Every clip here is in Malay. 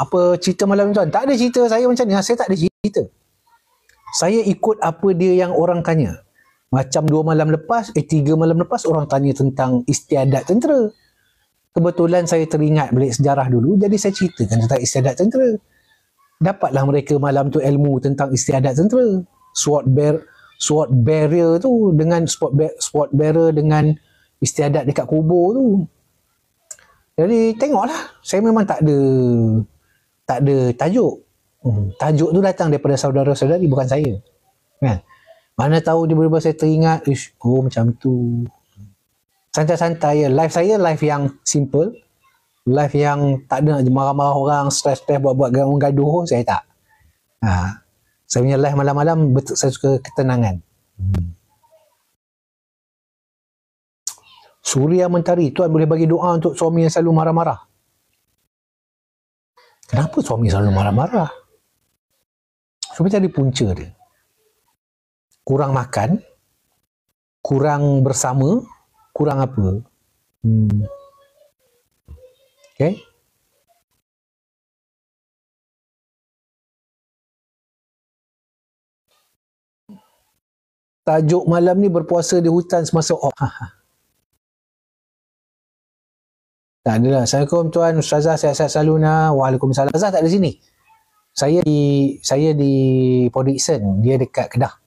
apa cerita malam ni tuan? Tak ada cerita saya macam ni. Saya tak ada cerita. Saya ikut apa dia yang orang tanya. Macam 3 malam lepas orang tanya tentang istiadat tentera. Kebetulan saya teringat balik sejarah dulu, jadi saya ceritakan tentang istiadat tentera. Dapatlah mereka malam tu ilmu tentang istiadat tentera. Sword barrier tu dengan sword bearer dengan istiadat dekat kubur tu. Jadi tengoklah, saya memang tak ada tajuk. Tajuk tu datang daripada saudara-saudari, bukan saya. Kan? Mana tahu tiba-tiba saya teringat, oh macam tu. Santai-santai ya. Life saya life yang simple. Life yang tak ada nak marah-marah orang, stress-stress, buat-buat gaduh, saya tak. Saya punya life malam-malam, betul saya suka ketenangan. Suria Mentari, tuan boleh bagi doa untuk suami yang selalu marah-marah. Kenapa suami selalu marah-marah? Sebab tadi punca dia. Kurang makan, kurang bersama, kurang apa? Okay. Tajuk malam ni berpuasa di hutan semasa off. Tak adalah. Assalamualaikum tuan Ustazah, sihat-sihat selalu nak. Waalaikumsalam. Ustazah tak ada sini. Saya di Port Dickson, dia dekat Kedah.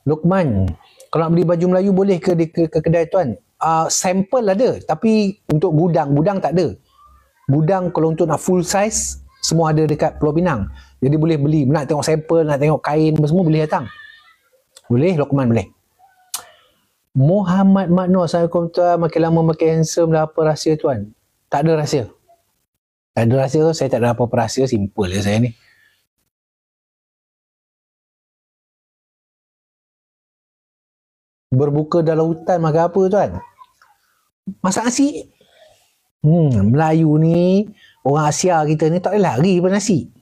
Lukman, kalau nak beli baju Melayu boleh ke kedai tuan? Sampel ada, tapi untuk gudang tak ada. Gudang kalau untuk nak full size, semua ada dekat Pulau Pinang. Jadi boleh beli, nak tengok sampel, nak tengok kain, semua boleh datang. Boleh, Lukman boleh. Muhammad Maknur, Assalamualaikum tuan, makin lama makin handsome lah, apa rahsia tuan? Tak ada rahsia. Tak ada rahsia, saya tak ada apa-apa rahsia, simple je saya ni. Berbuka dalam hutan makan apa tuan? Masak nasi. Melayu ni, orang Asia kita ni tak boleh lari daripada nasi.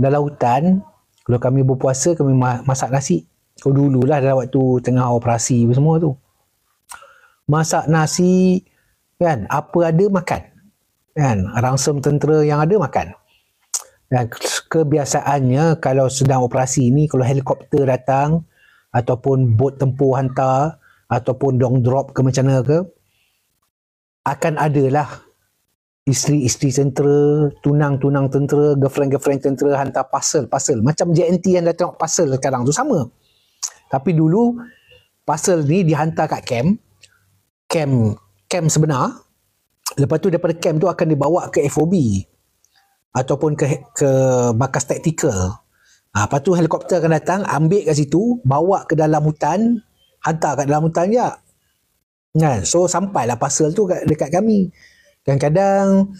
Dalam hutan, kalau kami berpuasa, kami masak nasi. Kalau dululah dalam waktu tengah operasi semua tu. Masak nasi, kan, apa ada makan. Kan, rangsum tentera yang ada makan. Dan kebiasaannya kalau sedang operasi ni, kalau helikopter datang, ataupun bot tempur hantar, ataupun dong drop ke macam mana ke, akan adalah isteri-isteri tentera, tunang-tunang tentera, girlfriend-girlfriend tentera hantar parcel. Macam JNT yang dah tengok parcel sekarang tu sama. Tapi dulu, parcel ni dihantar kat camp sebenar. Lepas tu daripada camp tu akan dibawa ke FOB ataupun ke markas taktikal. Lepas tu helikopter akan datang, ambil kat situ, bawa ke dalam hutan, hantar kat dalam hutan je. Kan? So sampailah parcel tu dekat kami. Kadang-kadang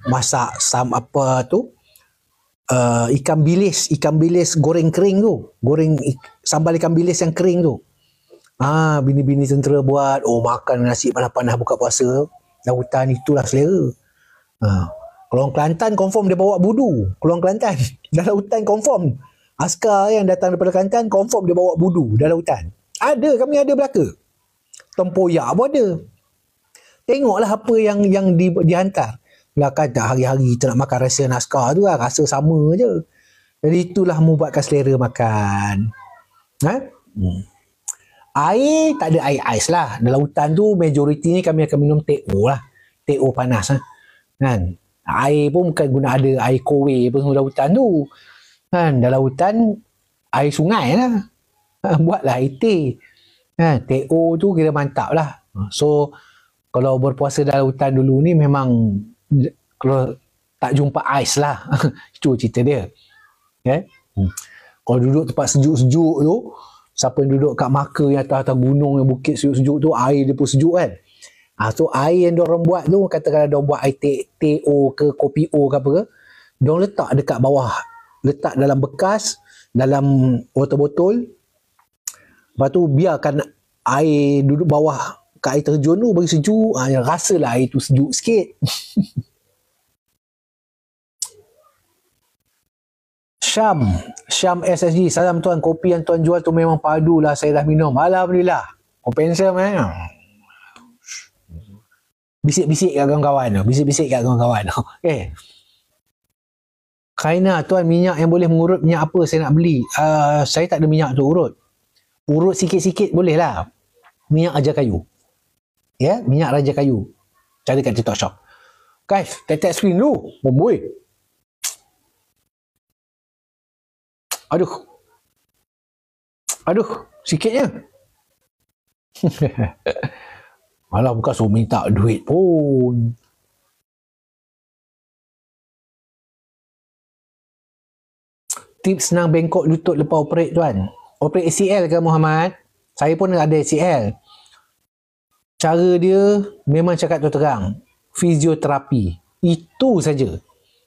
masak ikan bilis goreng kering tu. Sambal ikan bilis yang kering tu. Bini-bini tentera buat, makan nasi panas-panas buka puasa. Dalam hutan itulah selera. Kalau orang Kelantan confirm dia bawa budu. Kalau orang Kelantan dalam hutan confirm. Askar yang datang daripada Kelantan confirm dia bawa budu dalam hutan. Ada, kami ada belaka. Tempoyak pun ada. Tengoklah apa yang dihantar. Belakang tak hari-hari kita nak makan rasa askar tu lah. Rasa sama je. Jadi itulah membuatkan selera makan. Air, tak ada air ais lah. Dalam hutan tu majoriti ni kami akan minum TO lah. TO panas lah. Kan? Air pun bukan guna ada air kowe apa semua dalam hutan tu. Kan? Dalam hutan, air sungai lah. Buatlah air teh. Kan? TO tu kira mantap lah. So, kalau berpuasa dalam hutan dulu ni memang kalau tak jumpa ais lah. Itu cerita dia. Okay? Kalau duduk tempat sejuk-sejuk tu, siapa yang duduk kat Maka yang atas-atas gunung yang bukit sejuk-sejuk tu, air dia pun sejuk kan. So air yang diorang buat tu, katakanlah diorang buat air TO ke kopi O ke apa ke, diorang letak dekat bawah, letak dalam bekas, dalam botol-botol. Lepas tu biarkan air duduk bawah kat air terjun tu bagi sejuk. Rasalah air tu sejuk sikit. Syam SSG, salam tuan, kopi yang tuan jual tu memang padu lah, saya dah minum, alhamdulillah. Pensel bisik-bisik kat kawan-kawan tu. Bisik-bisik kat kawan-kawan tu. Kaina tuan, minyak yang boleh mengurut minyak apa saya nak beli? Saya tak ada minyak tu urut. Urut sikit-sikit boleh lah. Minyak Raja Kayu. Ya, minyak Raja Kayu. Cari kat TikTok Shop. Guys, tap screen dulu. Boy. Aduh, sikitnya. Malah bukan suruh minta duit pun. Tips senang bengkok lutut lepas operate tuan. Operate ACL ke Muhammad? Saya pun ada ACL. Cara dia memang cakap terang. Fisioterapi. Itu saja.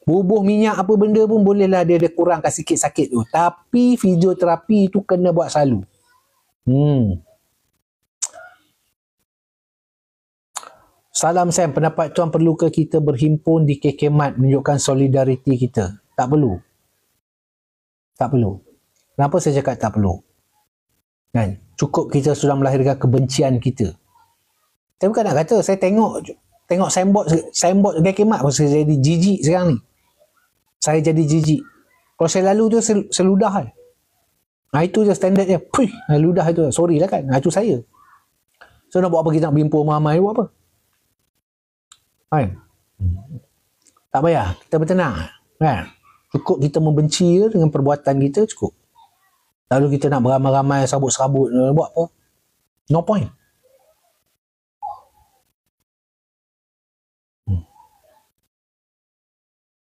Bubuh minyak apa benda pun bolehlah dia kurangkan sikit sakit tu. Tapi fisioterapi tu kena buat selalu. Salam Sam, pendapat tuan perlukah kita berhimpun di KK-Mat menunjukkan solidariti kita? Tak perlu. Tak perlu. Kenapa saya cakap tak perlu? Kan? Cukup kita sudah melahirkan kebencian kita. Saya bukan nak kata, saya tengok signboard KK-Mat pun saya jadi jijik sekarang ni. Saya jadi jijik. Kalau saya lalu tu, saya ludah kan. Itu je standard dia. Puih, ludah itu. Sorry lah kan. Itu saya. So nak buat apa kita nak berhimpun ramai buat apa? Kan? Tak payah. Kita bertenang. Kan? Cukup kita membenci dengan perbuatan kita, cukup. Lalu kita nak beramai-ramai, serabut-serabut, buat apa? No point.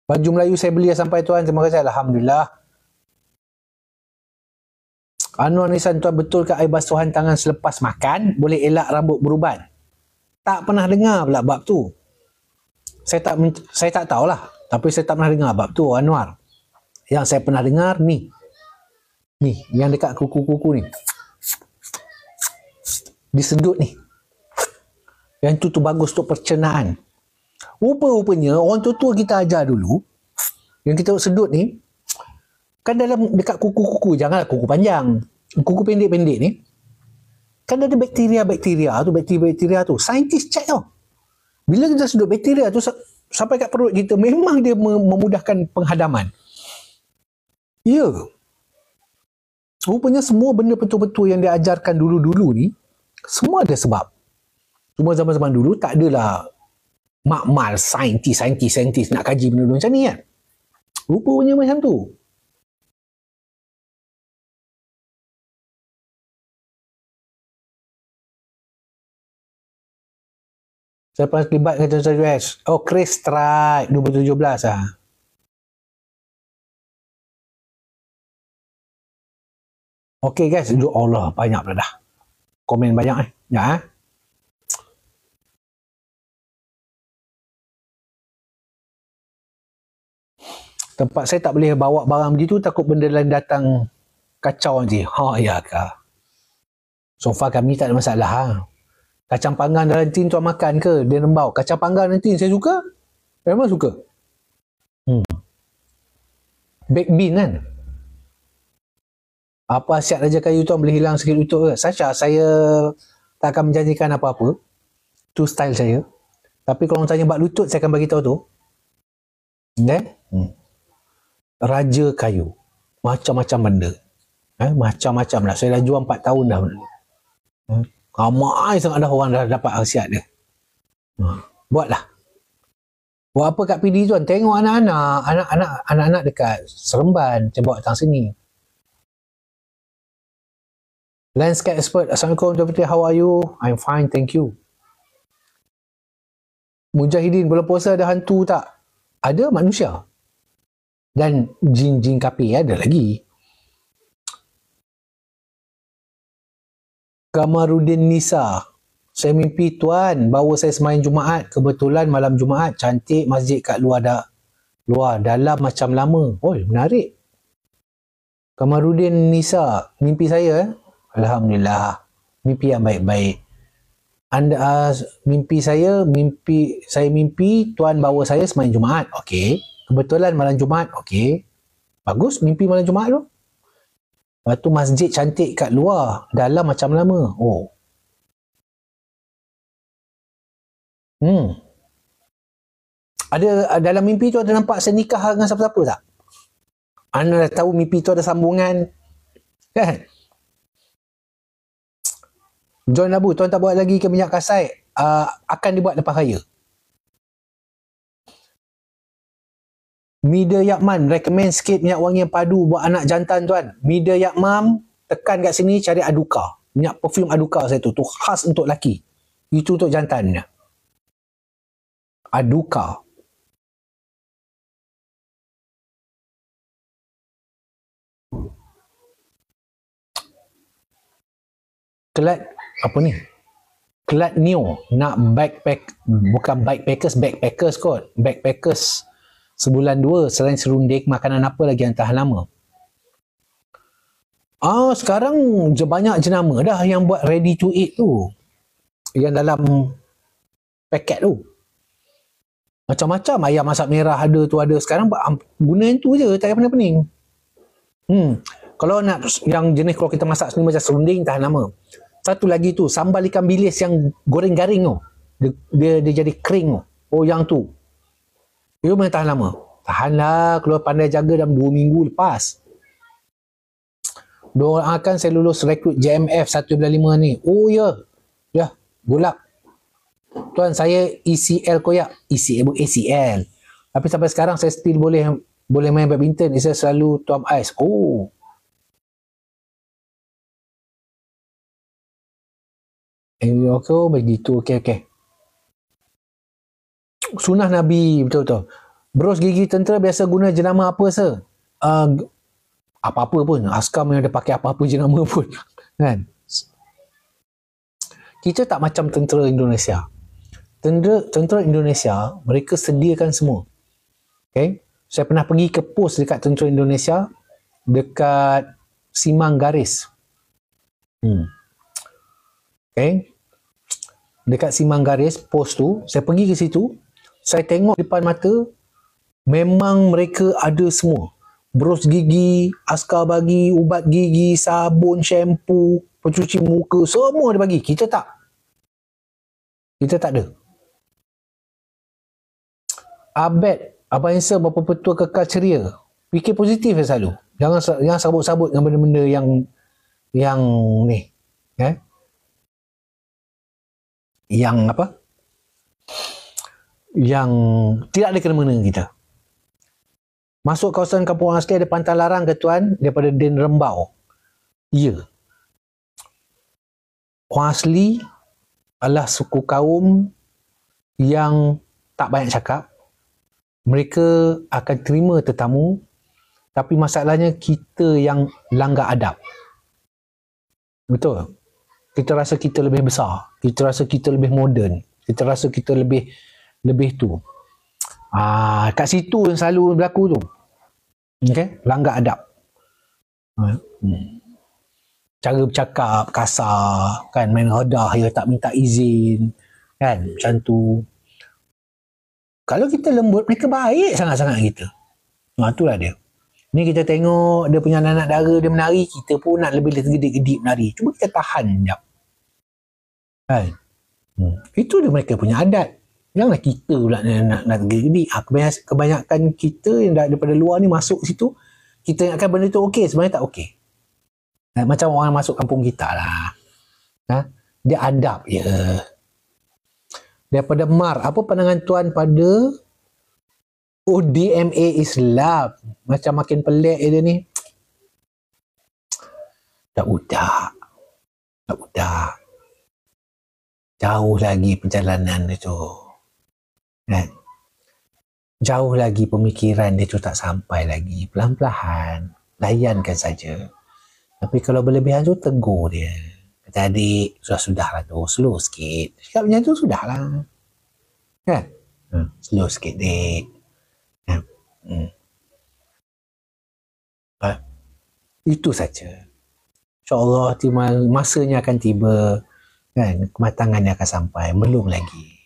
Baju Melayu saya beli sampai tuan, terima kasih. Alhamdulillah. Anwar Nisan, tuan betul ke air basuhan tangan selepas makan boleh elak rambut beruban? Tak pernah dengar pula bab tu. Saya tak tahulah. Tapi saya tak pernah dengar bab tu, Anwar. Yang saya pernah dengar ni, yang dekat kuku-kuku ni, disedut ni. Yang tu bagus untuk pencernaan. Rupa-rupanya orang tua-tua kita ajar dulu, yang kita sedut ni, kan dalam dekat kuku-kuku, janganlah kuku panjang, kuku pendek-pendek ni, kan ada bakteria tu, saintis check tau. Bila kita sedut bakteria tu sampai kat perut kita, memang dia memudahkan penghadaman. Ya. Rupanya semua benda betul-betul yang diajarkan dulu-dulu ni, semua ada sebab. Cuma zaman-zaman dulu tak adalah makmal saintis nak kaji benda macam ni kan. Rupanya macam tu. Saya pernah terlibat dengan Tuan US. Oh, Chris Strike 2017 lah. Okay guys, Allah banyak pula dah. Komen banyak Ya. Tempat saya tak boleh bawa barang begitu, takut benda lain datang kacau nanti. Ya kah. So far kami tak ada masalah. Kacang panggang dalam tin tuan makan ke? Dia lembau. Kacang panggang nanti saya suka. Memang suka. Baked bean kan? Apa siap Raja Kayu tuan boleh hilang sikit lutut ke? Sasha, saya tak akan menjanjikan apa-apa. Itu style saya. Tapi kalau orang tanya bab lutut, saya akan bagi tahu tu. Okay? Raja Kayu. Macam-macam benda. Macam-macam lah. Saya dah jual 4 tahun dah. Ramai sangat dah orang dah dapat khasiat dia. Buatlah. Buat apa kat PD tuan? Tengok anak-anak dekat Seremban. Saya bawa datang sini. Landscape expert. Assalamualaikum Tuan Puteri. How are you? I'm fine, thank you. Mujahidin, bulan puasa ada hantu tak? Ada manusia. Dan jin-jin kapi ada lagi. Kamarudin Nisa. Saya mimpi tuan bawa saya sembahyang Jumaat. Kebetulan malam Jumaat cantik, masjid kat luar dalam macam lama. Oh, menarik. Kamarudin Nisa, mimpi saya Alhamdulillah. Mimpi yang baik-baik. Mimpi saya mimpi tuan bawa saya sembahyang Jumaat. Okey. Kebetulan malam Jumaat. Okey. Bagus mimpi malam Jumaat tu. Lepas tu masjid cantik kat luar, dalam macam lama. Oh. Ada dalam mimpi tu ada nampak saya nikah dengan siapa-siapa tak? Anda dah tahu mimpi tu ada sambungan. Kan? John Labu, tuan tak buat lagi ke minyak kasai? Akan dibuat lepas raya. Mida Yakman, recommend sikit minyak wangi yang padu buat anak jantan tuan. Mida Yakman, tekan kat sini cari Aduka. Minyak perfume Aduka saya tu khas untuk lelaki. Itu untuk jantannya. Aduka. Kelat apa ni? Kelat Neo nak bukan backpackers kot. Backpackers sebulan 2 selain serunding, makanan apa lagi yang tahan lama? Sekarang banyak jenama dah yang buat ready to eat tu. Yang dalam paket tu. Macam-macam ayam masak merah ada tu ada. Sekarang guna yang tu je, tak payah pening-pening. Kalau nak yang jenis kalau kita masak sendiri macam serunding tahan lama. Satu lagi tu, sambal ikan bilis yang goreng garing tu. Dia jadi kering tu. Oh, yang tu. Dia boleh tahan lama. Tahanlah, kalau pandai jaga dalam 2 minggu lepas. Doakan saya lulus rekrut JMF 1.5 ni. Oh ya. Ya, golak. Tuan, saya ECL koyak. ACL. Tapi sampai sekarang saya still boleh main badminton. Saya selalu tuam ais. Oh. Okay, begitu. Okay. Sunnah Nabi, betul-betul. Bros gigi tentera biasa guna jenama apa, sir? Apa-apa pun. Askam yang ada pakai apa-apa jenama pun. Kan? Kita tak macam tentera Indonesia. Tentera Indonesia, mereka sediakan semua. Okay? Saya pernah pergi ke pos dekat tentera Indonesia, dekat Simang Garis. Okay? Dekat Simang Garis, pos tu, saya pergi ke situ, saya tengok depan mata, memang mereka ada semua. Bros gigi, askar bagi, ubat gigi, sabun, shampoo, pencuci muka, semua dia bagi. Kita tak. Kita tak ada. Abed, Abang Handsome, berapa petua kekal ceria? Fikir positif ya selalu. Jangan sabut-sabut dengan benda-benda yang ni. Yang apa? Yang tidak ada kena-mengena kita. Masuk kawasan kampung asli ada pantang larang ke tuan daripada Den Rembau? Ya. Orang asli adalah suku kaum yang tak banyak cakap. Mereka akan terima tetamu, tapi masalahnya kita yang langgar adab. Betul? Kita rasa kita lebih besar. Kita rasa kita lebih moden. Kita rasa kita lebih tu. Kat situ yang selalu berlaku tu. Okay? Langgar adab. Cara bercakap kasar, kan, main redah, ya tak minta izin, kan, macam tu. Kalau kita lembut, mereka baik sangat-sangat kita. Itulah dia. Ni kita tengok dia punya anak dara dia menari, kita pun nak lebih gedip-gedip menari. Cuma kita tahan sekejap. Kan? Itu dia mereka punya adat. Janganlah kita pula nak gedip-gedip. Kebanyakan kita yang daripada luar ni masuk situ, kita ingatkan benda tu okey, sebenarnya tak okey. Macam orang masuk kampung kita lah. Dia adab je. Daripada Mar, apa pandangan tuan pada ODMA Islam? Macam makin pelik dia ni. Tak udah. Jauh lagi perjalanan dia tu. Kan? Jauh lagi pemikiran dia tu tak sampai lagi. Pelan-pelan. Layankan saja. Tapi kalau berlebihan tu tegur dia. Kata adik, sudah lah tu. Slow sikit. Cakap macam tu sudah lah. Kan? Slow sikit dek. Itu saja. InsyaAllah masanya akan tiba. Kan? Kematangannya akan sampai. Belum lagi.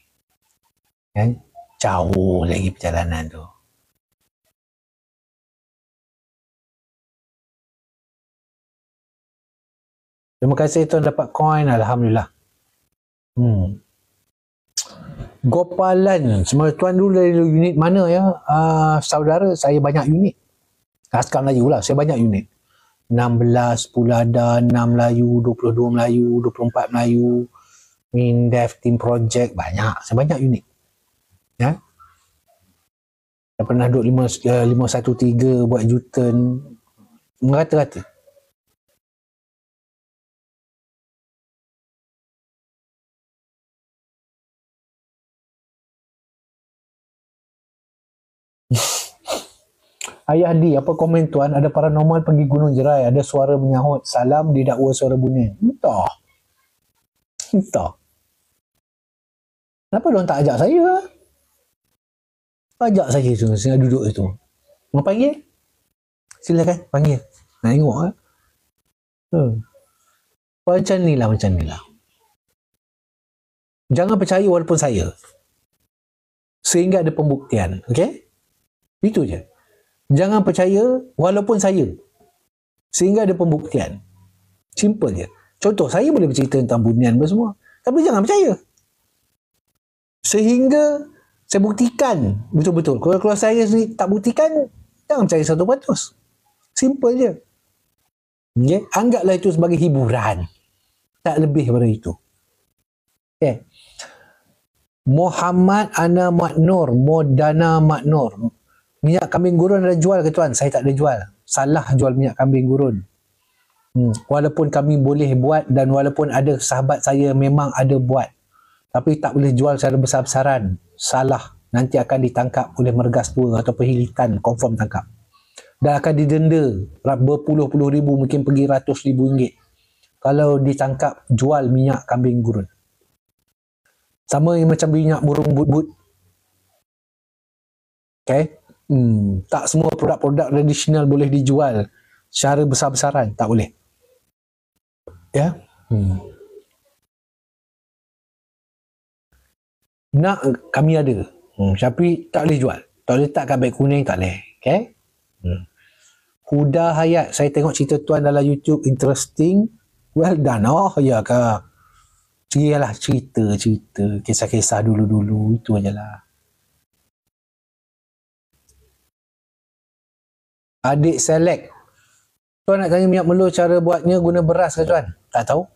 Kan? Jauh lagi perjalanan tu. Terima kasih tuan dapat coin. Alhamdulillah. Gopalan. Semua tuan dulu dari unit mana ya? Saudara, saya banyak unit. Askar Melayu lah, saya banyak unit. 16 pula ada, 6 Melayu, 22 Melayu, 24 Melayu, Mindef, Team Project, banyak. Saya banyak unit. Ya. Saya pernah duduk 513 buat U-turn. Merata-rata. Ayah Di, apa komen tuan? Ada paranormal pergi Gunung Jerai, ada suara menyahut, salam didakwa suara bunyi. Entah. Entah. Kenapa diorang tak ajak saya? Ajak saya tu, saya duduk itu. Mau panggil? Silakan, panggil. Nak tengok kan? Macam ni lah. Jangan percaya walaupun saya. Sehingga ada pembuktian. Okay? Itu je. Jangan percaya walaupun saya. Sehingga ada pembuktian. Simple je. Contoh, saya boleh bercerita tentang bunian semua. Tapi jangan percaya. Sehingga saya buktikan betul-betul. Kalau saya sendiri tak buktikan, jangan percaya 100%. Simple je. Okay? Anggaplah itu sebagai hiburan. Tak lebih daripada itu. Okay. Muhammad Ana Maknur, Modana Maknur. Minyak kambing gurun ada jual ke tuan? Saya tak ada jual. Salah jual minyak kambing gurun. Walaupun kami boleh buat dan walaupun ada sahabat saya memang ada buat. Tapi tak boleh jual secara besar-besaran. Salah. Nanti akan ditangkap oleh mergas tua atau perhilitan. Confirm tangkap. Dan akan didenda berpuluh-puluh ribu, mungkin pergi ratus ribu ringgit. Kalau ditangkap jual minyak kambing gurun. Sama yang macam minyak burung but-but. Okay. Tak semua produk-produk tradisional boleh dijual secara besar-besaran. Tak boleh. Ya. Nak kami ada. Tapi tak boleh jual. Tak boleh letak kat beg kuning, tak boleh. Okay. Huda Hayat. Saya tengok cerita tuan dalam YouTube. Interesting. Well done. Oh, ya ke? Yalah, cerita. Kisah-kisah dulu-dulu. Itu ajalah. Adik select. Tuan nak tanya minyak melur cara buatnya guna beras ke tuan? Tak tahu.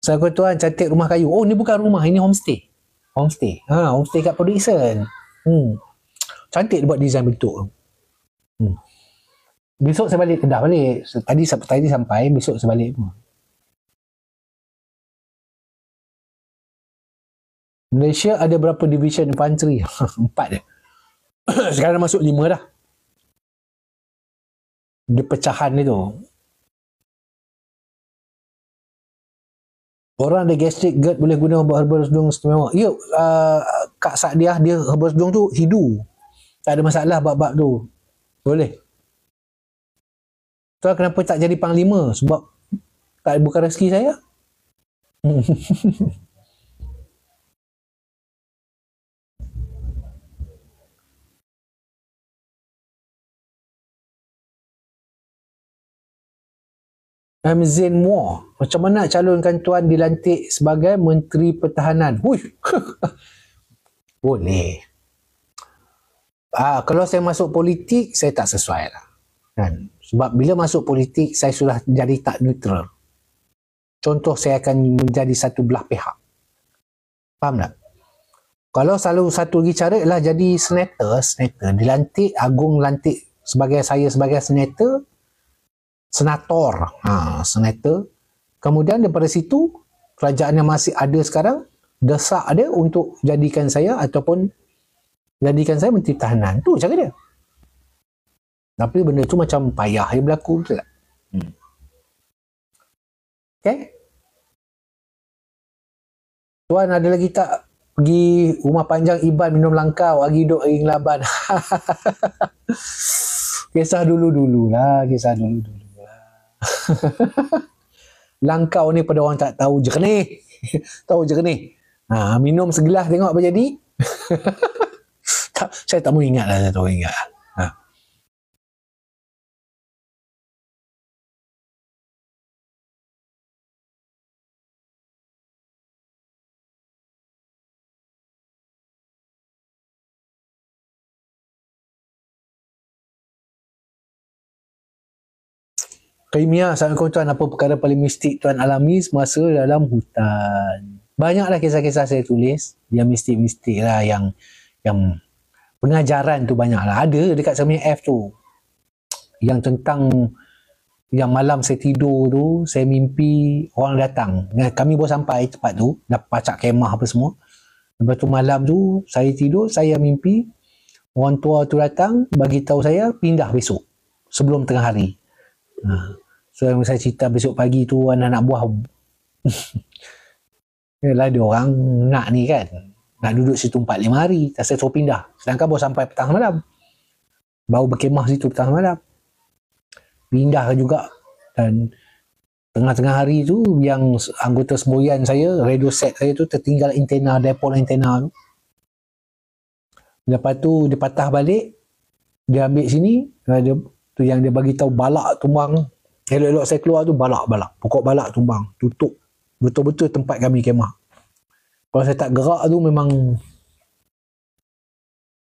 Saya kata tuan cantik rumah kayu. Oh, ni bukan rumah. Ini homestay. Homestay kat Production. Cantik dia buat design bentuk. Besok saya balik Kedah balik. Tadi sampai, besok saya balik. Malaysia ada berapa division infantry? 4 dia. Sekarang masuk 5 dah. Dia pecahan dia tu. Orang ada gastric GERD boleh guna herbal sedung istimewa. Ya, Kak Sadiah dia herbal sedung tu hidu. Tak ada masalah bab-bab tu. Boleh. Tuan kenapa tak jadi panglima? Sebab bukan rezeki saya. Zain Moore. Macam mana calonkan tuan dilantik sebagai Menteri Pertahanan? Hui. Boleh. Kalau saya masuk politik, saya tak sesuai lah. Kan? Sebab bila masuk politik, saya sudah jadi tak neutral. Contoh, saya akan menjadi satu belah pihak. Faham tak? Kalau selalu satu lagi cara ialah jadi senator, dilantik, Agung lantik saya sebagai senator, senator. Kemudian daripada situ, kerajaan yang masih ada sekarang, desak dia untuk jadikan saya Menteri Pertahanan. Tu cara dia. Tapi benda tu macam payah yang berlaku, betul tak? Okay? Tuan ada lagi tak pergi rumah panjang Iban minum langkau, lagi duduk ring laban? Kisah dulu-dulu lah. Langkau ni pada orang tak tahu jernih. Tahu jernih. Minum segelas tengok apa jadi. Saya tak mau ingat lah. Saya tak mau ingat. Kimia, Assalamualaikum tuan. Apa perkara paling mistik tuan alami semasa dalam hutan? Banyaklah kisah-kisah saya tulis yang mistik-mistik lah, yang pengajaran tu banyak lah. Ada dekat Samia F tu yang tentang yang malam saya tidur tu, saya mimpi orang datang. Kami baru sampai tempat tu, dah pacak kemah apa semua. Lepas tu malam tu saya tidur, saya mimpi orang tua tu datang bagi tahu saya pindah besok sebelum tengah hari. So yang saya cerita besok pagi tu anak-anak buah yalah dia orang nak ni kan, nak duduk situ 4-5 hari, tak saya suruh pindah, sedangkan baru sampai petang malam, baru berkemah situ petang malam, pindah juga. Dan tengah-tengah hari tu yang anggota semboyan saya, radio set saya tu tertinggal antena, dipole antena tu. Lepas tu dia patah balik, dia ambil sini, dia tu yang dia bagi tahu balak tumbang. Elok-elok saya keluar tu balak, pokok balak tumbang, tutup betul-betul tempat kami kemah. Kalau saya tak gerak tu memang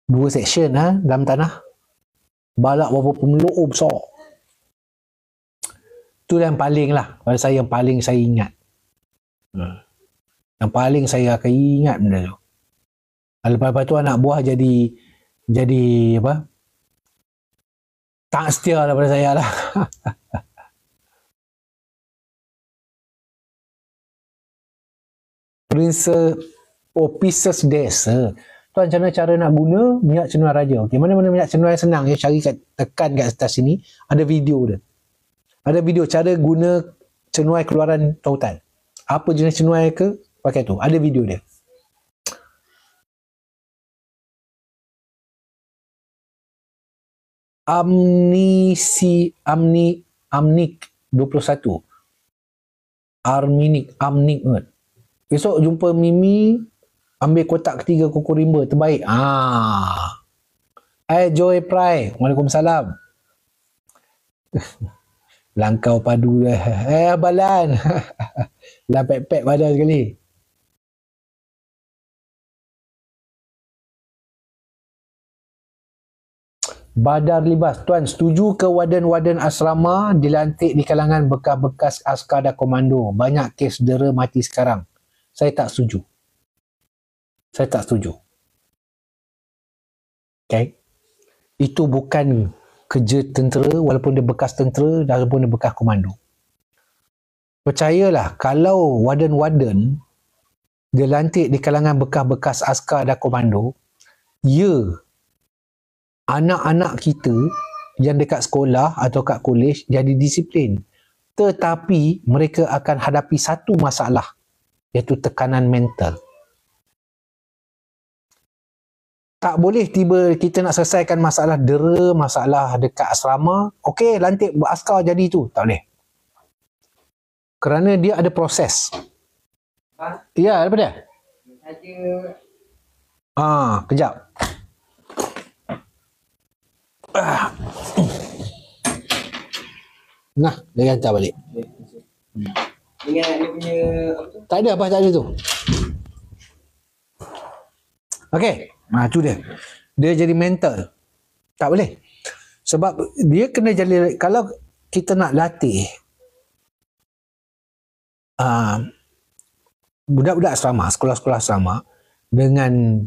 2 section dalam tanah, balak berapa pemeluk besar. Tu yang paling lah pada saya, yang paling saya ingat. Yang paling saya akan ingat benda tu. Lepas tu anak buah jadi apa, tak setia daripada saya lah. Pieces desa. Tuan, macam mana cara nak guna minyak cenui raja? Okey, mana-mana minyak cenui senang ya, cari tekan kat atas sini, ada video dia. Ada video cara guna cenui keluaran tautan. Apa jenis cenui ke pakai tu? Ada video dia. Amnik 21. Amnik. Besok jumpa Mimi, ambil kotak ketiga kuku rimba terbaik. Joy Prai, Waalaikumsalam. Langkau padu dah. Balan. Lah pek-pek badan sekali. Badar Libas, tuan setuju ke waden-waden asrama dilantik di kalangan bekas-bekas askar dan komando? Banyak kes dera mati sekarang. Saya tak setuju. Okay. Itu bukan kerja tentera, walaupun dia bekas tentera, walaupun dia bekas komando. Percayalah, kalau waden-waden dilantik di kalangan bekas-bekas askar dan komando, anak-anak kita yang dekat sekolah atau kat kolej jadi disiplin. Tetapi mereka akan hadapi satu masalah, iaitu tekanan mental. Tak boleh tiba kita nak selesaikan masalah dera, masalah dekat asrama, okey lantik askar jadi tu. Tak boleh. Kerana dia ada proses. Ya, apa dia? Kejap. Nah, dia hantar balik. Ingat dia punya apa tu? Tak ada tu. Okey, tu dia. Dia jadi mental. Tak boleh. Sebab dia kena jadi, kalau kita nak latih budak-budak asrama, sekolah-sekolah asrama dengan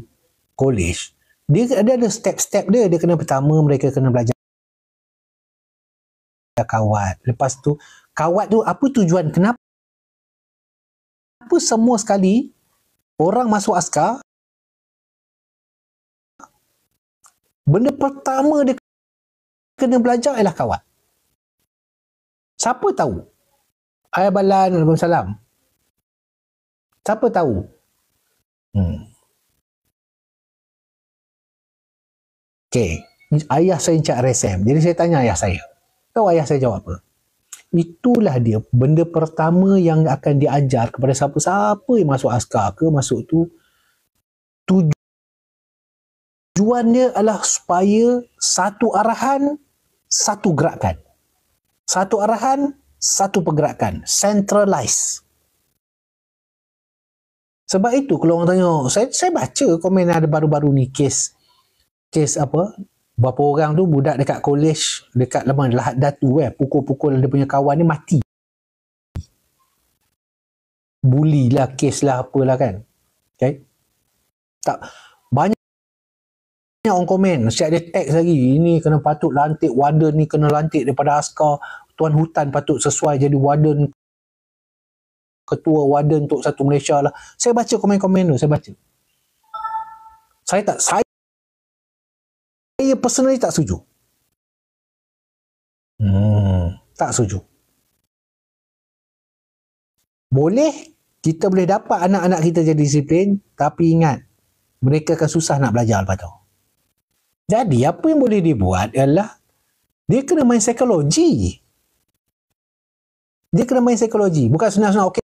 kolej, dia ada step-step dia. Dia kena pertama mereka kena belajar kawat. Lepas tu kawat tu apa tujuan, kenapa semua sekali orang masuk askar, benda pertama dia kena belajar ialah kawat. Siapa tahu? Ayah Balan, Waalaikumsalam. Siapa tahu? Okey, ayah saya Encik RSM. Jadi saya tanya ayah saya. Tahu ayah saya jawab apa? Itulah dia benda pertama yang akan diajar kepada siapa-siapa yang masuk askar ke masuk tu. Tujuannya adalah supaya satu arahan, satu gerakan. Satu arahan, satu pergerakan. Centralize. Sebab itu kalau orang tanya, saya baca komen ada baru-baru ni kes apa berapa orang tu budak dekat college, dekat Lahad Datu pukul-pukul dia punya kawan ni mati. Bully lah, kes lah, apalah kan. Okay? Tak, banyak orang komen, siap dia teks lagi, ini kena patut lantik, warden ni kena lantik daripada askar, tuan hutan patut sesuai jadi warden, ketua warden untuk satu Malaysia lah. Saya baca komen-komen tu, saya baca. Saya personally tak setuju. Tak setuju. Boleh, kita boleh dapat anak-anak kita jadi disiplin, tapi ingat, mereka akan susah nak belajar lepas tu. Jadi, apa yang boleh dibuat ialah, dia kena main psikologi. Dia kena main psikologi. Bukan senang-senang, okey,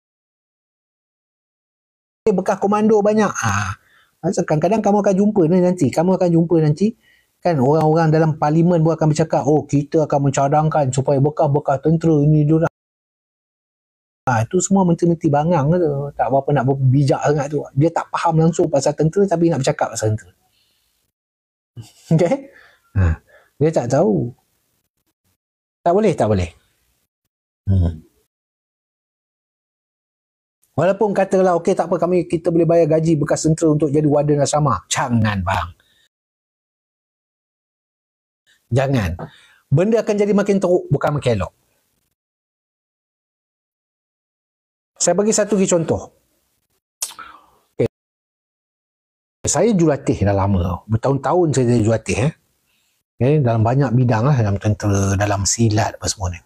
bekas komando banyak. Kadang-kadang kamu akan jumpa nanti. Kan orang-orang dalam parlimen pun akan bercakap, oh, kita akan mencadangkan supaya bekas-bekas tentera ini diorang. Itu semua menteri-menteri bangang tu. Tak apa nak bijak sangat tu. Dia tak faham langsung pasal tentera tapi nak bercakap pasal tentera. Okay? Dia tak tahu. Tak boleh. Walaupun katalah, okey tak apa, kita boleh bayar gaji bekas tentera untuk jadi warden asrama. Jangan bang. Jangan. Benda akan jadi makin teruk, bukan makin elok. Saya bagi satu lagi contoh. Okay. Saya jurulatih dah lama. Bertahun-tahun saya jadi jurulatih. Okay. Dalam banyak bidang lah. Dalam tentera, dalam silat apa semua ni.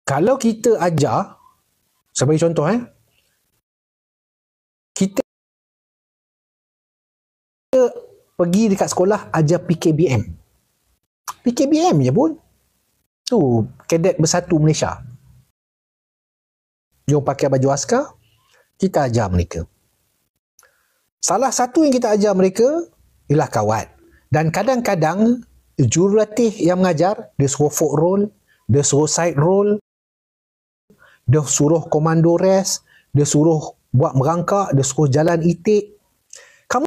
Kalau kita ajar, saya bagi contoh kita pergi dekat sekolah ajar PKBM. PKBM je pun. Tu Kadet Bersatu Malaysia. Dia pakai baju askar, kita ajar mereka. Salah satu yang kita ajar mereka ialah kawat. Dan kadang-kadang jurulatih yang mengajar, dia suruh fork roll, dia suruh side roll, dia suruh komando rest, dia suruh buat merangkak, dia suruh jalan itik. Kamu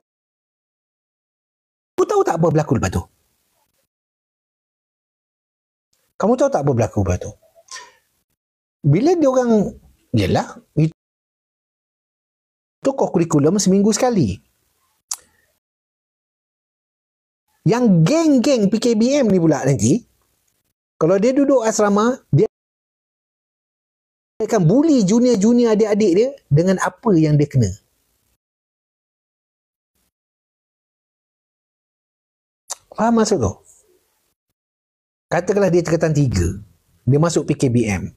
tahu tak apa berlaku lepas tu? Kamu tahu tak apa berlaku lepas tu? Bila dia orang, yelah, itu kurikulum seminggu sekali. Yang geng-geng PKBM ni pula nanti, kalau dia duduk asrama, dia akan bully junior-junior adik-adik dia dengan apa yang dia kena. Faham maksud tu? Katakanlah dia tingkatan 3, dia masuk PKBM.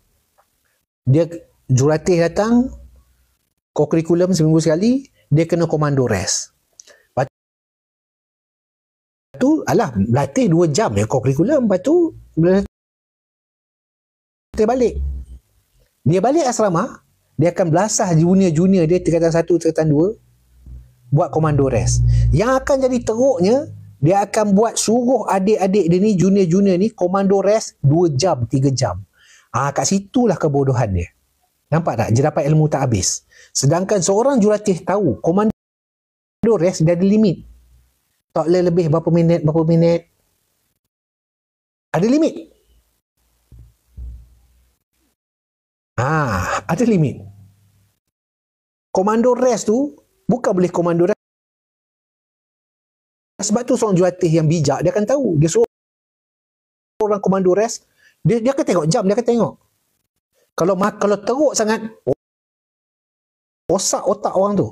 Dia jurulatih datang, kurikulum seminggu sekali, dia kena komando rest. Lepas tu, latih 2 jam ya kurikulum, lepas tu, dia balik. Dia balik asrama, dia akan belasah junior-junior dia tingkatan 1, tingkatan 2, buat komando rest. Yang akan jadi teruknya, dia akan buat suruh adik-adik dia ni, junior-junior ni, komando rest 2 jam, 3 jam. Kat situlah kebodohan dia. Nampak tak? Dia dapat ilmu tak habis. Sedangkan seorang jurulatih tahu, komando rest dia ada limit. Tak boleh lebih berapa minit. Ada limit. Ada limit. Komando rest tu, bukan boleh komando rest. Sebab tu seorang jurulatih yang bijak, dia akan tahu. Dia suruh orang komando rest, dia akan tengok jam, dia akan tengok. Kalau teruk sangat, rosak otak orang tu.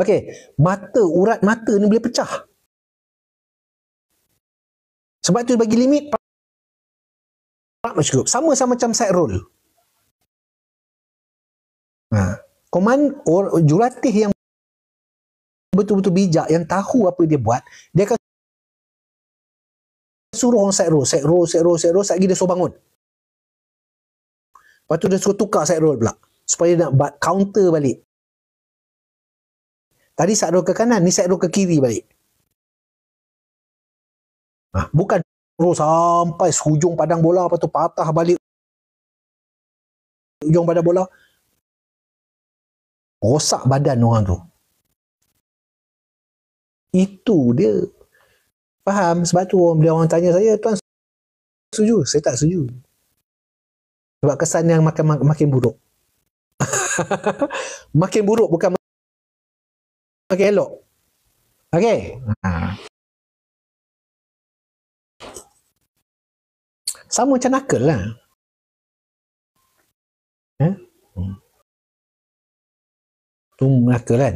Okey, urat mata ni boleh pecah. Sebab tu bagi limit, sama-sama macam side roll. Jurulatih yang betul-betul bijak, yang tahu apa dia buat, dia akan suruh orang side roll, sekali dia suruh bangun. Lepas tu dia suruh tukar side roll pula, supaya nak counter balik. Tadi side roll ke kanan, ni side roll ke kiri balik. Bukan roll sampai hujung padang bola, lepas tu patah balik hujung padang bola. rosak badan orang tu. Itu dia. Faham? Sebab tu bila orang tanya saya, tuan setuju? Saya tak setuju. Sebab kesan yang makin buruk. Makin buruk, bukan makin elok. Okey. Sama macam nakal lah. Tu nakal kan?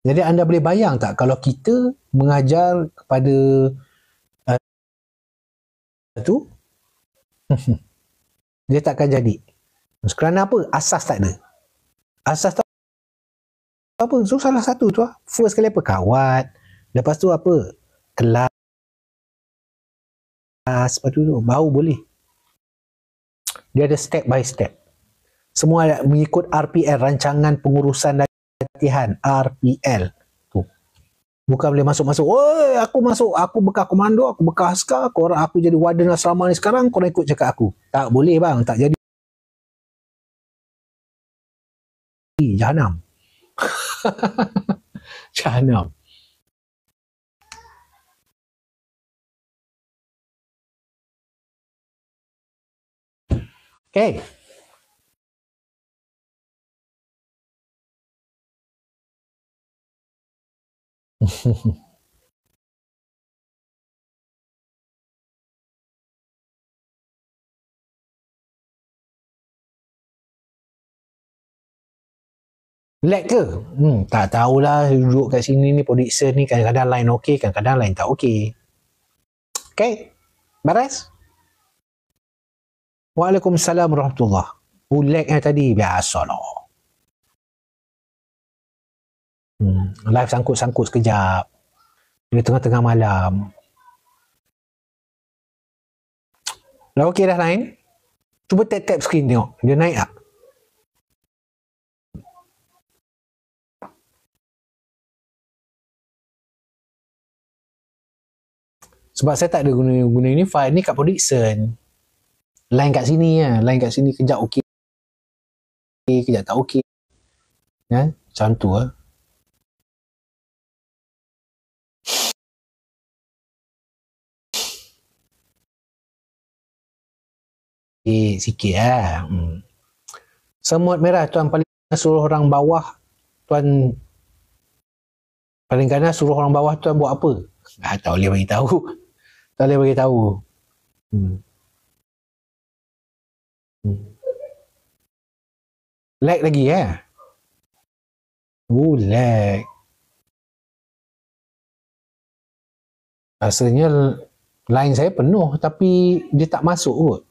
Jadi anda boleh bayang tak kalau kita mengajar kepada tu dia takkan jadi. Kerana apa? Asas tak ada. Asas tak apa? So salah satu tu lah. First kali apa? Kawat. Lepas tu apa? Kelas. Lepas tu baru boleh. Dia ada step by step. Semua mengikut RPL, Rancangan Pengurusan Latihan, RPL. Tu. Bukan boleh masuk-masuk. Oi, aku masuk, aku bekas komando, aku bekas askar, aku jadi warden asrama ni sekarang, korang ikut cakap aku. Tak boleh bang, tak jadi. Jahanam. Jahanam. Okay. Lag ke? Tak tahulah, duduk kat sini ni, prediction ni kadang-kadang line okey, kadang-kadang line tak okey. Okay. Baras? Waalaikumsalam warahmatullahi. Lag yang tadi, biasalah. Live sangkut-sangkut sekejap. Di tengah-tengah malam. Dah okey dah line? Cuba tap-tap screen tengok. Dia naik tak? Sebab saya tak ada guna ni file ni kat prediction. Line kat sini lah. Line kat sini kejap okey. Kejap tak okey. Ya, macam tu lah. Sikit lah. Semut merah tuan paling suruh orang bawah tuan paling ganas suruh orang bawah tuan buat apa? Tak boleh bagi tahu. Tak boleh bagi tahu. Lag lagi lag. Rasanya line saya penuh tapi dia tak masuk kot.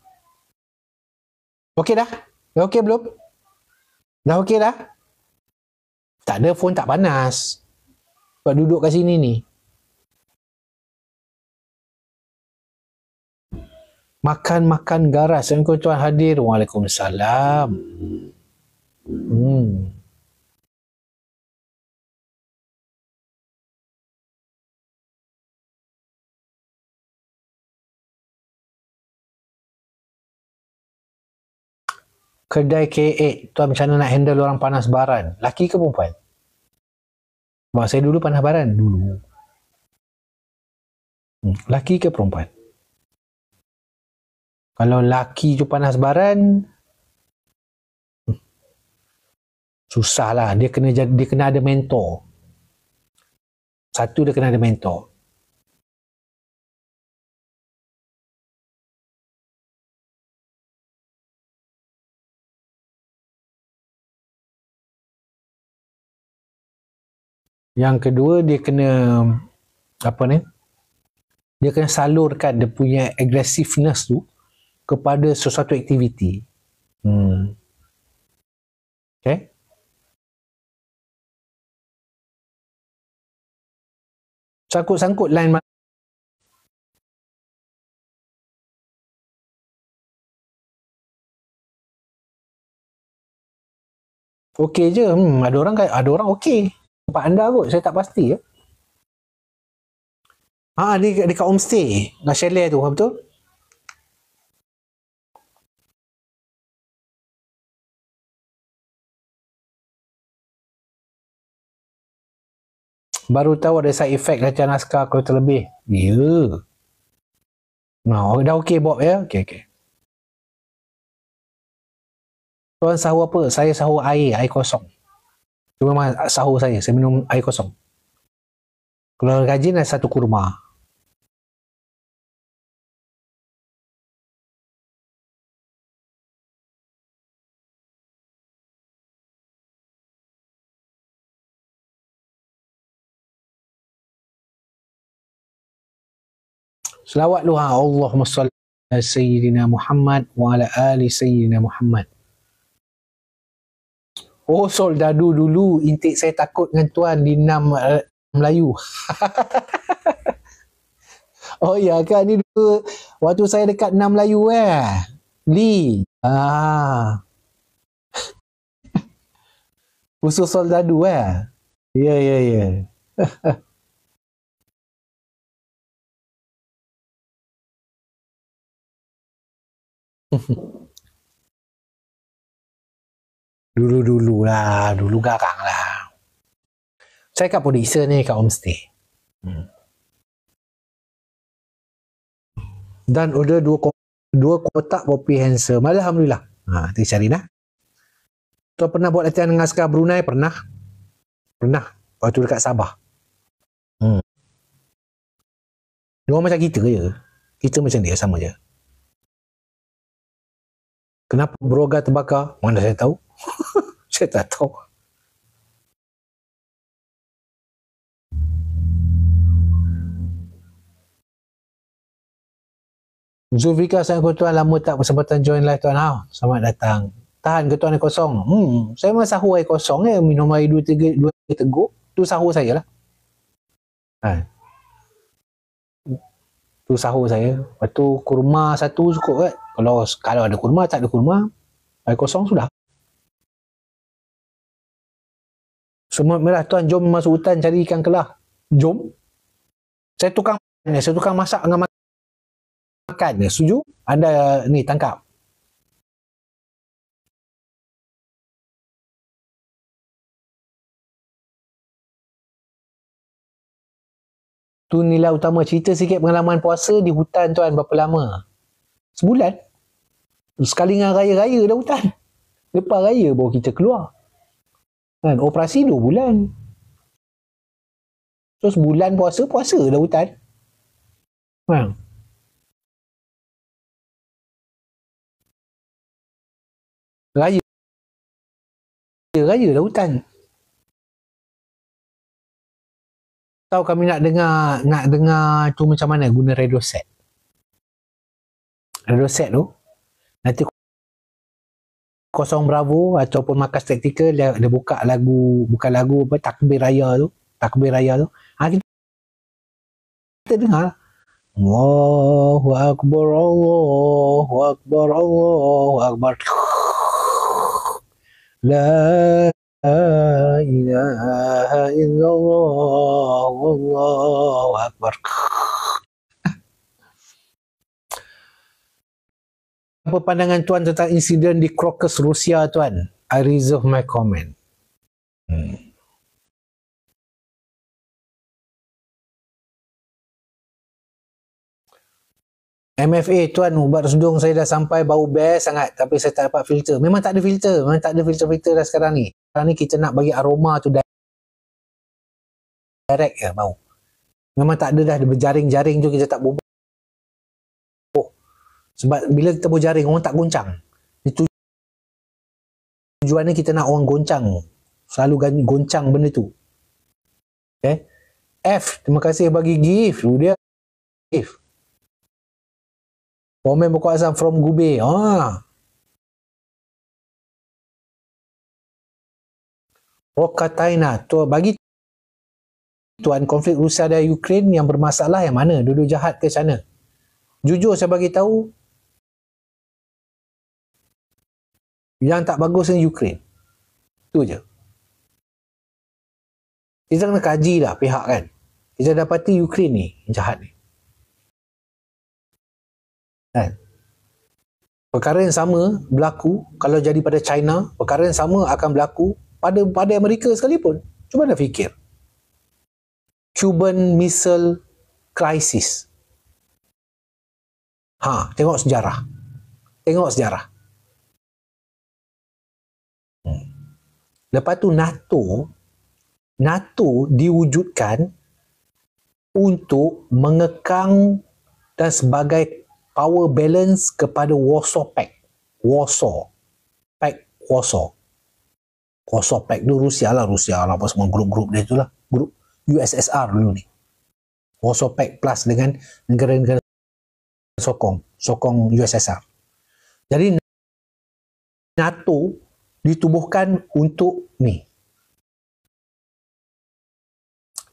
Okey dah? Dah okey belum? Dah okey dah? Tak ada, phone tak panas. Sebab duduk kat sini ni. Makan garas. Assalamualaikum tuan hadir. Waalaikumsalam. Kedai K8. Tuan macam mana nak handle orang panas baran? Laki ke perempuan? Sebab saya dulu panas baran. Dulu. Laki ke perempuan? Kalau laki tu panas baran, susah lah. Dia kena ada mentor. Satu, dia kena ada mentor. Yang kedua, dia kena dia kena salurkan dia punya aggressiveness tu kepada sesuatu aktiviti. Okay? Sangkut-sangkut line okey je. Ada orang okey. Tempat anda kot, saya tak pasti ya. Dia dekat homestay. Nak chalet tu, betul? Baru tahu ada side effect baca naskah kalau terlebih. Ya. Nah, dah okey Bob ya? Okey. Tuan sahur apa? Saya sahur air kosong. Itu memang sahur saya minum air kosong. Kalau rajin ada satu kurma. Selawat lu Allahumma salli ala Sayyidina Muhammad wa ala ali Sayyidina Muhammad. Oh, soldadu dulu intik saya takut dengan tuan di NAM Melayu. Oh ya kan, ni dulu waktu saya dekat NAM Melayu Lee. Khusus soldadu Ya. Dulu garang lah. Saya kat producer ni kat homestay. Dan order dua kotak kopi handsome. Alhamdulillah. Nanti cari dah. Tuan pernah buat latihan dengan askar Brunei? Pernah. Waktu dekat Sabah. Diorang macam kita je. Kita macam dia, sama je. Kenapa Broga terbakar? Mana saya tahu? Saya tak tahu. Zulfika, saya tuan lama tak kesempatan join live tuan. Selamat datang. Tahan ke tuan air kosong? Saya memang sahur air kosong minum air 2-3 teguk. Tu sahur saya lah. Tu sahur saya. Lepas tu kurma satu cukup kan? Kalau ada kurma, tak ada kurma, air kosong sudah. Semut merah tuan, jom masuk hutan cari ikan kelah. Jom. Saya tukang masak dengan makan. Setuju? Anda ni tangkap. Tu nilai utama. Cerita sikit pengalaman puasa di hutan tuan, berapa lama? Sebulan. Sekali dengan raya-raya dah hutan. Lepas raya baru kita keluar. Kan? Operasi 2 bulan. So sebulan puasa dah hutan. Raya dah hutan. Tahu kami nak dengar tu macam mana guna radio set. Radio set tu nanti Kosong Bravo ataupun Markas Taktikal dia buka lagu, bukan lagu apa, Takbir Raya tu. Kita dengar Allahu Akbar, Allahu Akbar, Allahu Akbar, La ilaha illallah, Allahu Akbar. Apa pandangan tuan tentang insiden di Crocus, Rusia tuan? I reserve my comment. MFA tuan, ubat sudung saya dah sampai, bau best sangat, tapi saya tak dapat filter. Memang tak ada filter dah sekarang ni. Sekarang ni kita nak bagi aroma tu direct ya bau. Memang tak ada dah berjaring-jaring tu, kita tak bubuh. Sebab bila kita berjaring, orang tak goncang. Itu tujuannya kita nak orang goncang. Selalu goncang benda tu. Okay. F, terima kasih bagi gift. Dia gift. Komen pokok asam from Gube. Rokataina. Bagi tuan, konflik Rusia dan Ukraine yang bermasalah yang mana? Dua-dua jahat ke sana? Jujur saya bagi tahu, yang tak bagus dengan Ukraine. Itu je. Kita kena kaji lah pihak kan. Kita dapati Ukraine ni jahat ni. Kan? Perkara yang sama berlaku kalau jadi pada China, perkara yang sama akan berlaku pada Amerika sekalipun. Cuba anda fikir. Cuban Missile Crisis. Tengok sejarah. Lepas tu NATO diwujudkan untuk mengekang dan sebagai power balance kepada Warsaw Pact. Warsaw Pact tu Rusia lah apa semua grup-grup dia tu lah, grup USSR dulu ni. Warsaw Pact plus dengan negara-negara sokong USSR. Jadi NATO ditubuhkan untuk ni.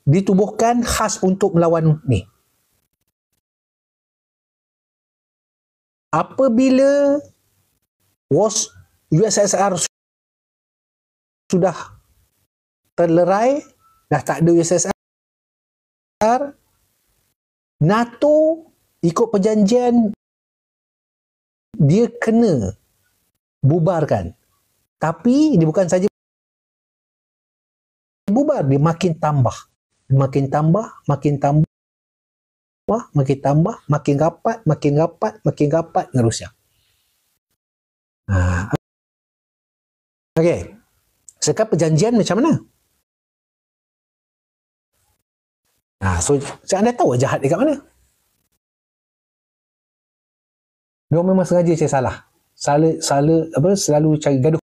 Ditubuhkan khas untuk melawan ni. Apabila USSR sudah terlerai, dah tak ada USSR, NATO ikut perjanjian dia kena bubarkan. Tapi dia bukan saja bubar, dia makin tambah, makin rapat dengan Rusia. Okey. Sekarang perjanjian macam mana? So anda tahu jahat dekat mana? Dia memang sengaja saya selalu cari gaduh.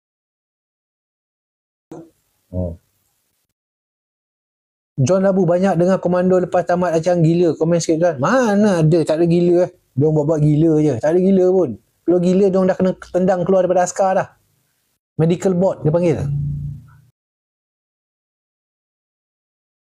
John Labu banyak dengar komando lepas tamat acang gila. Komen sikit John. Mana ada, tak ada gila. Diorang buat gila je. Tak ada gila pun. Kalau gila diorang dah kena tendang keluar daripada askar dah. Medical board dia panggil.